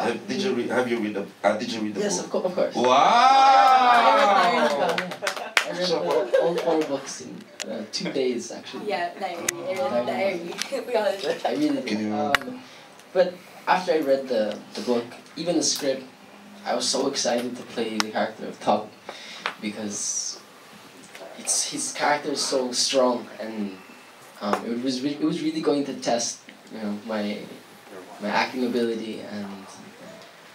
Have you read the book? Yes, of course. Wow! I read all 4 books in 2 days, actually. Yeah, diary. We all I really did. But after I read the book, even the script, I was so excited to play the character of Top because his character is so strong, and it was really going to test my acting ability, and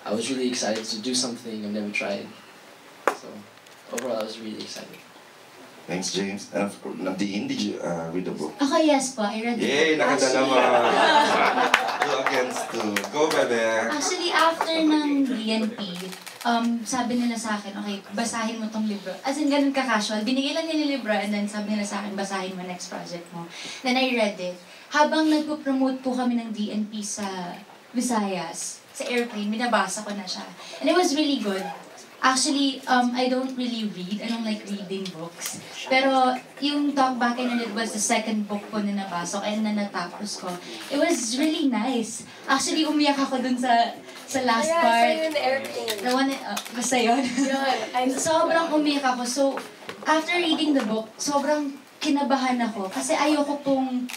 I was really excited to do something I've never tried. So overall, I was really excited. Thanks, James. And Nadine, did you read the book? Okay, yes po. I read the Yay! book. Nakadalawa! 2 against 2. Go, bebe! Actually, after ng DNP, sabi nila sa akin, okay, basahin mo tong libro. As in, ganun ka-casual. Binigay lang nila libro and then sabi nila sa akin, basahin mo next project mo. Then I read it. Habang nagpo-promote po kami ng DNP sa Visayas, sa airplane, binabasa ko na siya. And it was really good. Actually, I don't really read. I don't like reading books. Pero yung Talk Back and It was the second book ko na nabasa ko and na natapos ko. It was really nice. Actually, umiyak ako dun sa last part. Yeah, so yun, airplane. The one, basta yun. Sobrang umiyak ako. So, after reading the book, sobrang kinabahan ako. Kasi ayoko pong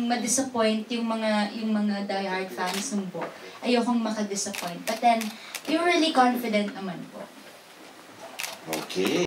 ma-disappoint yung mga diehard fans ng book. Ayokong maka-disappoint. But then, you're really confident naman po. Okay.